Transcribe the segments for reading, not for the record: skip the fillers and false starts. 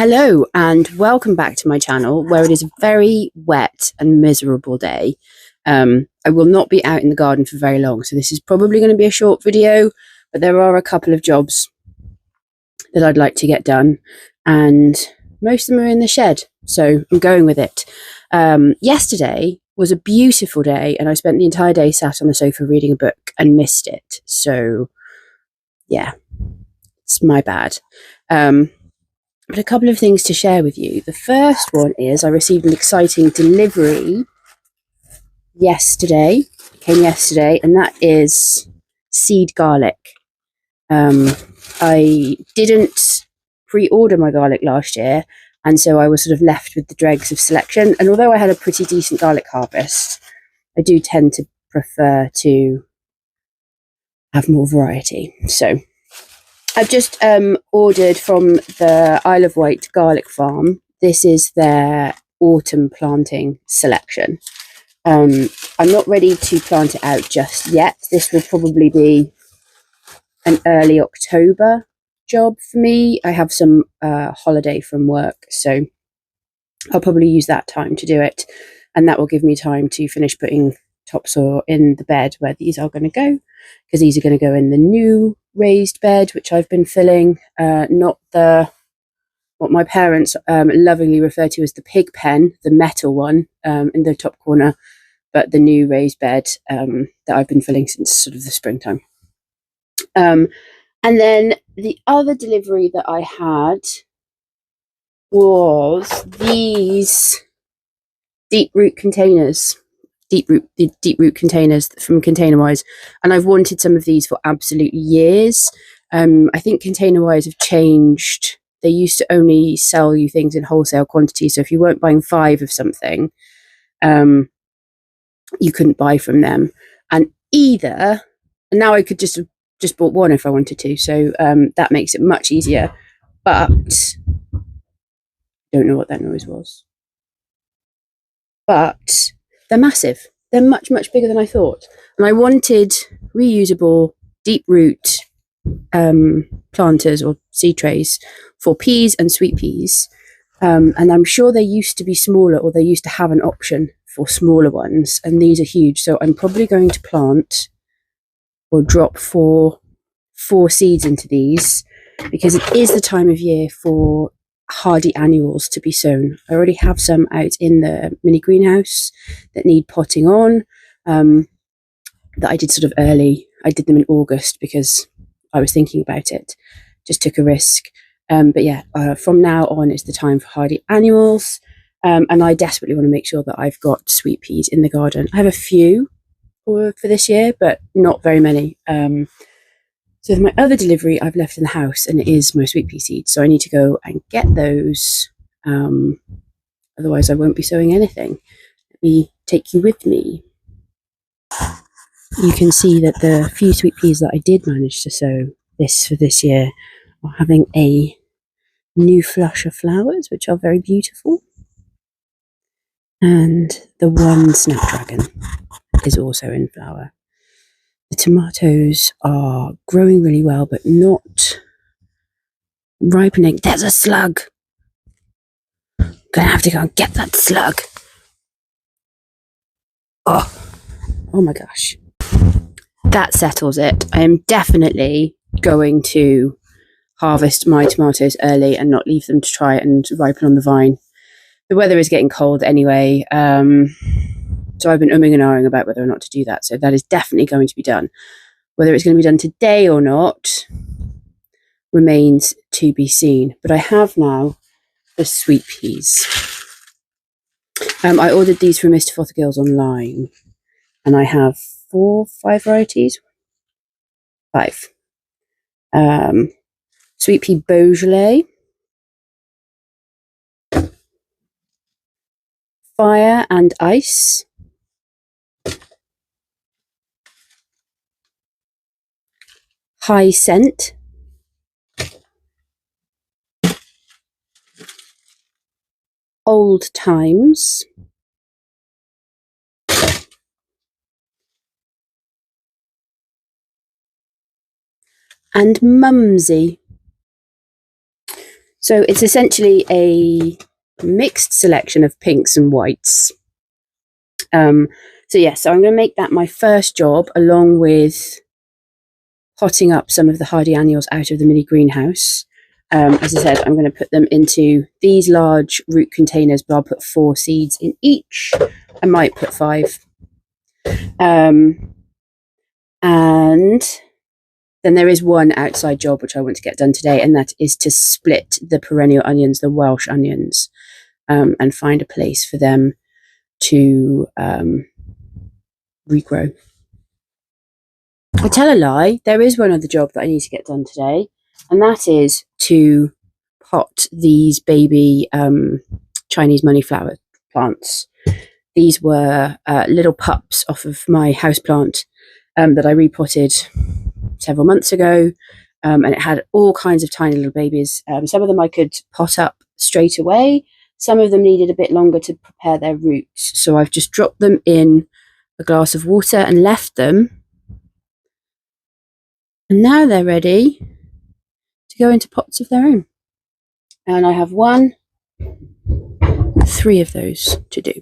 Hello and welcome back to my channel where it is a very wet and miserable day. I will not be out in the garden for very long, so this is probably going to be a short video, but there are a couple of jobs that I'd like to get done and most of them are in the shed, so I'm going with it. Yesterday was a beautiful day and I spent the entire day sat on the sofa reading a book and missed it, so yeah, it's my bad. But a couple of things to share with you. The first one is I received an exciting delivery yesterday. It came yesterday, and that is seed garlic. I didn't pre-order my garlic last year, and so I was sort of left with the dregs of selection. And although I had a pretty decent garlic harvest, I do tend to prefer to have more variety. So I've just ordered from the Isle of Wight garlic farm. This is their autumn planting selection. I'm not ready to plant it out just yet. This will probably be an early October job for me. I have some holiday from work, so I'll probably use that time to do it. And that will give me time to finish putting topsoil in the bed where these are going to go, because these are going to go in the new raised bed which I've been filling, not the what my parents lovingly refer to as the pig pen, the metal one in the top corner, but the new raised bed that I've been filling since sort of the springtime. And then the other delivery that I had was these deep root containers from Containerwise, and I've wanted some of these for absolute years. I think Containerwise have changed. They used to only sell you things in wholesale quantity, so if you weren't buying 5 of something, you couldn't buy from them. And now I could just bought one if I wanted to, so that makes it much easier. But don't know what that noise was. But they're massive. They're much bigger than I thought. And I wanted reusable deep root planters or seed trays for peas and sweet peas. And I'm sure they used to be smaller, or they used to have an option for smaller ones. And these are huge. So I'm probably going to plant or drop four seeds into these, because it is the time of year for hardy annuals to be sown. I already have some out in the mini greenhouse that need potting on, that I did sort of early. I did them in August because I was thinking about it, just took a risk. But yeah, from now on it's the time for hardy annuals, and I desperately want to make sure that I've got sweet peas in the garden. I have a few for this year, but not very many. So my other delivery I've left in the house, and it is my sweet pea seeds. So I need to go and get those. Otherwise I won't be sowing anything. Let me take you with me. You can see that the few sweet peas that I did manage to sow for this year are having a new flush of flowers, which are very beautiful. And the one snapdragon is also in flower. The tomatoes are growing really well, but not ripening. There's a slug. Gonna have to go and get that slug. Oh my gosh. That settles it. I am definitely going to harvest my tomatoes early and not leave them to try and ripen on the vine. The weather is getting cold anyway, so I've been umming and ahhing about whether or not to do that. So that is definitely going to be done. Whether it's going to be done today or not remains to be seen. But I have now the sweet peas. I ordered these from Mr. Fothergill's online, and I have 5 varieties. 5. Sweet pea Beaujolais, Fire and Ice, High Scent, Old Times, and Mumsy. So it's essentially a mixed selection of pinks and whites. So I'm going to make that my first job, along with potting up some of the hardy annuals out of the mini greenhouse. As I said, I'm going to put them into these large root containers, but I'll put 4 seeds in each. I might put 5. And then there is one outside job which I want to get done today, and that is to split the perennial onions, the Welsh onions, and find a place for them to regrow. I tell a lie, there is one other job that I need to get done today, and that is to pot these baby Chinese moneyflower plants. These were little pups off of my houseplant that I repotted several months ago, and it had all kinds of tiny little babies. Some of them I could pot up straight away. Some of them needed a bit longer to prepare their roots, so I've just dropped them in a glass of water and left them. And now they're ready to go into pots of their own. And I have 3 of those to do.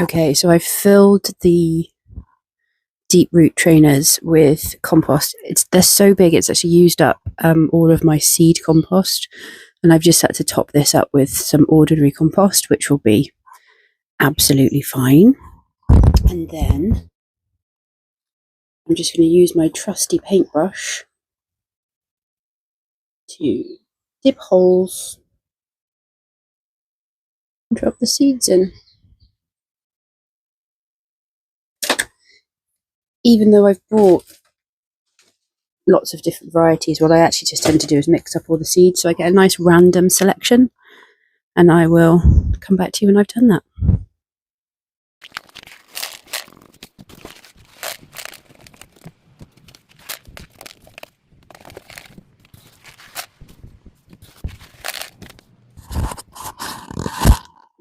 Okay, so I've filled the deep root trainers with compost. They're so big, it's actually used up all of my seed compost. And I've just had to top this up with some ordinary compost, which will be absolutely fine. And then I'm just going to use my trusty paintbrush to dip holes and drop the seeds in. Even though I've bought lots of different varieties, what I actually just tend to do is mix up all the seeds so I get a nice random selection, and I will come back to you when I've done that.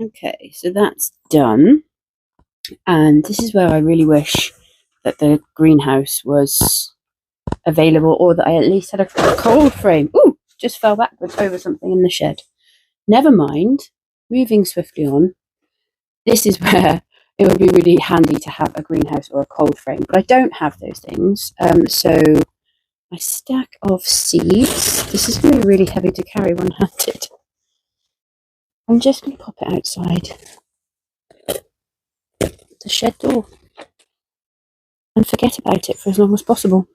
Okay, so that's done, and this is where I really wish that the greenhouse was available, or that I at least had a cold frame. Ooh, just fell backwards over something in the shed. Never mind, moving swiftly on. This is where it would be really handy to have a greenhouse or a cold frame, but I don't have those things. So my stack of seeds, this is going to be really heavy to carry one-handed. I'm just going to pop it outside the shed door and forget about it for as long as possible.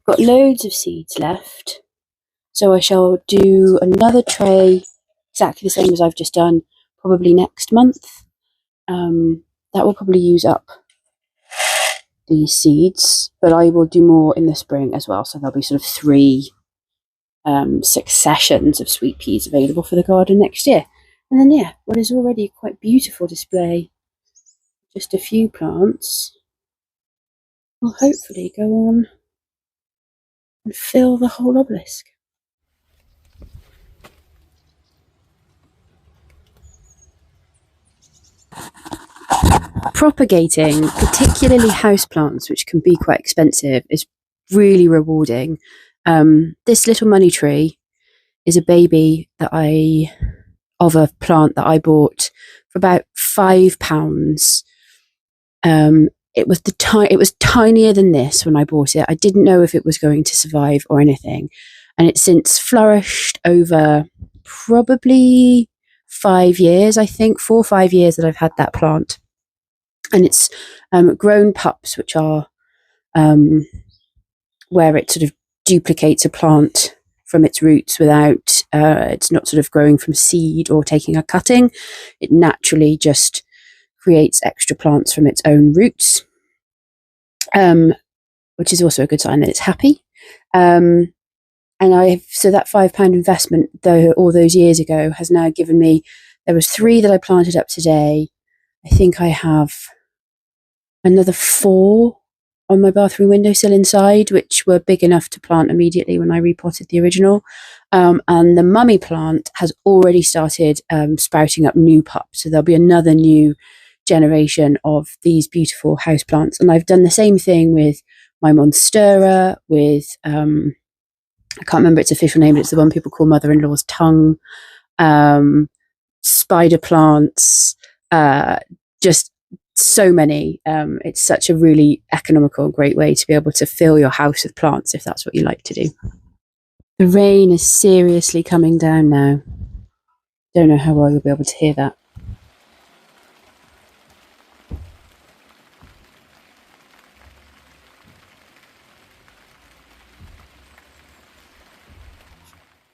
Got loads of seeds left, so I shall do another tray exactly the same as I've just done, probably next month. That will probably use up these seeds, but I will do more in the spring as well, so there'll be sort of 3 successions of sweet peas available for the garden next year. And then what is already a quite beautiful display, just a few plants, will hopefully go on and fill the whole obelisk. Propagating, particularly houseplants, which can be quite expensive, is really rewarding. This little money tree is a baby of a plant that I bought for about £5. It was tinier than this when I bought it. I didn't know if it was going to survive or anything, and it's since flourished over probably 5 years, I think 4 or 5 years that I've had that plant, and it's grown pups, which are where it sort of duplicates a plant from its roots without it's not sort of growing from seed or taking a cutting. It naturally just creates extra plants from its own roots, which is also a good sign that it's happy. And so that £5 investment, though all those years ago, has now given me, there was 3 that I planted up today. I think I have another 4 on my bathroom windowsill inside, which were big enough to plant immediately when I repotted the original. And the mummy plant has already started sprouting up new pups. So there'll be another new generation of these beautiful house plants. And I've done the same thing with my monstera, with I can't remember its official name, but it's the one people call mother-in-law's tongue. Spider plants, just so many. It's such a really economical, great way to be able to fill your house with plants if that's what you like to do. The rain is seriously coming down now. Don't know how well you'll be able to hear that.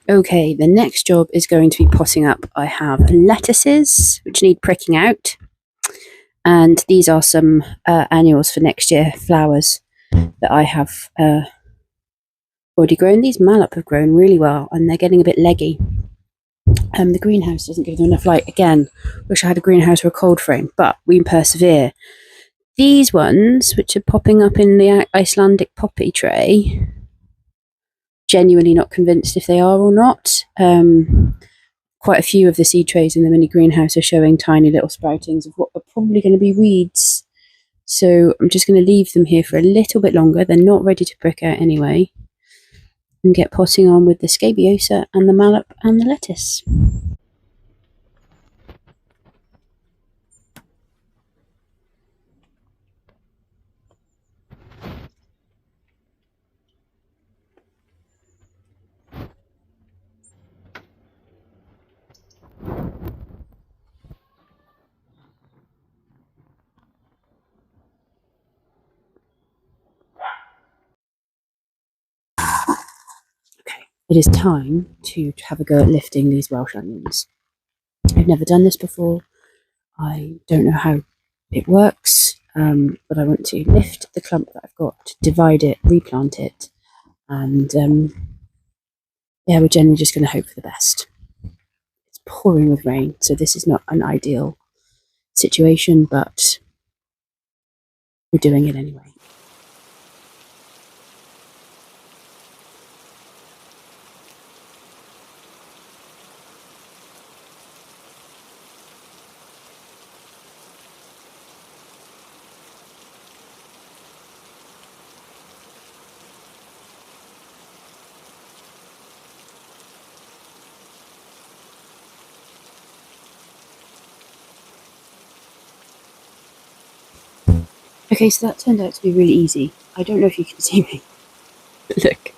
Okay, the next job is going to be potting up. I have lettuces, which need pricking out. And these are some annuals for next year, flowers that I have already grown. These mallow have grown really well, and they're getting a bit leggy. The greenhouse doesn't give them enough light. Again, wish I had a greenhouse or a cold frame, but we persevere. These ones, which are popping up in the Icelandic poppy tray, genuinely not convinced if they are or not. Quite a few of the seed trays in the mini greenhouse are showing tiny little sproutings of what are probably going to be weeds. So I'm just going to leave them here for a little bit longer. They're not ready to prick out anyway. And get potting on with the scabiosa and the mallow and the lettuce. Okay, it is time to have a go at lifting these Welsh onions. I've never done this before. I don't know how it works, but I want to lift the clump that I've got, divide it, replant it, and yeah, we're generally just going to hope for the best. It's pouring with rain, so this is not an ideal situation, but we're doing it anyway. Okay, so that turned out to be really easy. I don't know if you can see me. Look.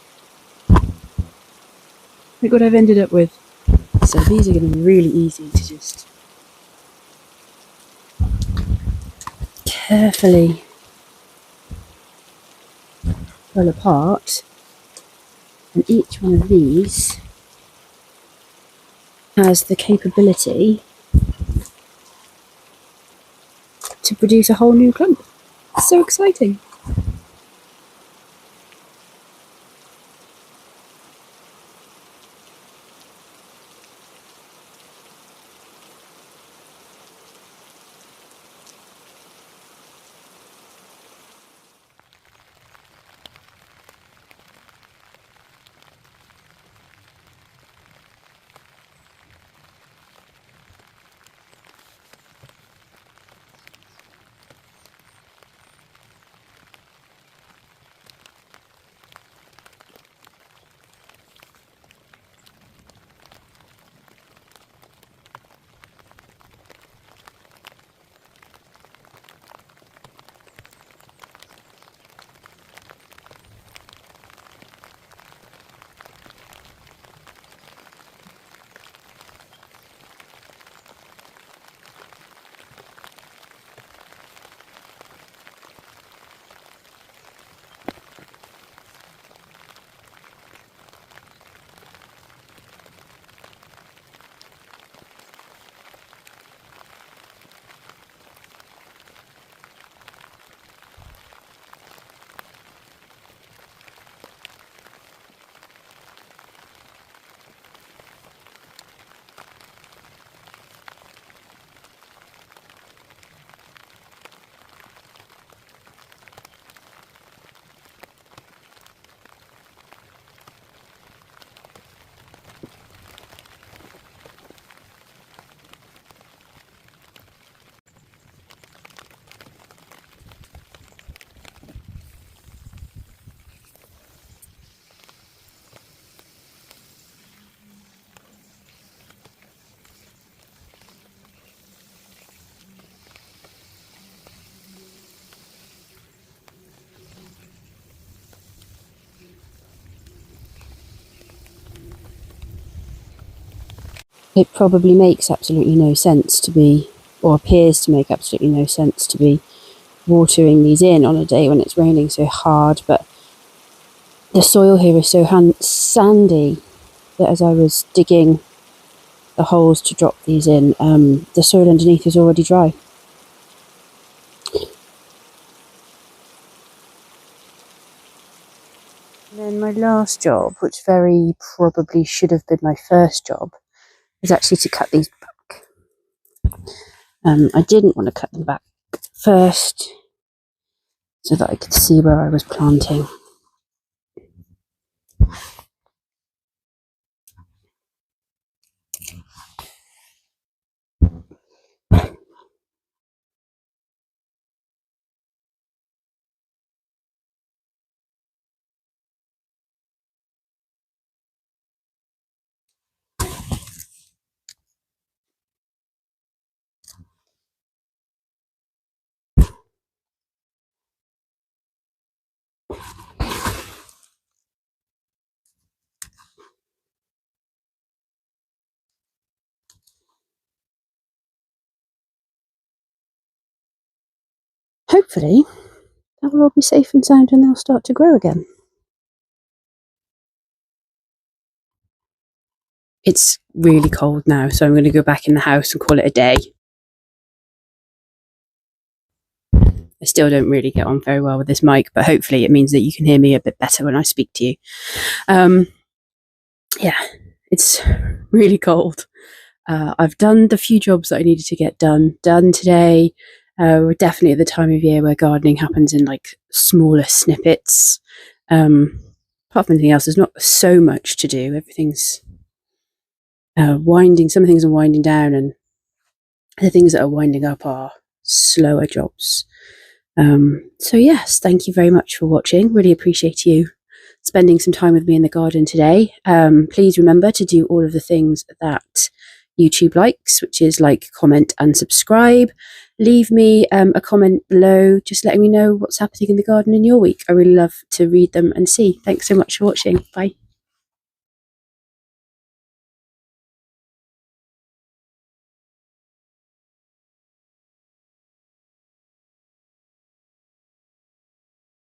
Look what I've ended up with. So these are going to be really easy to just carefully pull apart. And each one of these has the capability to produce a whole new clump. It's so exciting. It probably makes absolutely no sense to be, or appears to make absolutely no sense to be, watering these in on a day when it's raining so hard, but the soil here is so sandy that as I was digging the holes to drop these in, the soil underneath is already dry. And then my last job, which very probably should have been my first job, was actually to cut these back. I didn't want to cut them back first so that I could see where I was planting. Hopefully, that will all be safe and sound and they'll start to grow again. It's really cold now, so I'm going to go back in the house and call it a day. I still don't really get on very well with this mic, but hopefully it means that you can hear me a bit better when I speak to you. Yeah, it's really cold. I've done the few jobs that I needed to get done today. We're definitely at the time of year where gardening happens in like smaller snippets. Apart from anything else, there's not so much to do. Everything's winding. Some things are winding down, and the things that are winding up are slower jobs. So yes, thank you very much for watching. Really appreciate you spending some time with me in the garden today. Please remember to do all of the things that YouTube likes, which is like, comment and subscribe. Leave me a comment below just letting me know what's happening in the garden in your week. I really love to read them and see. Thanks so much for watching. Bye.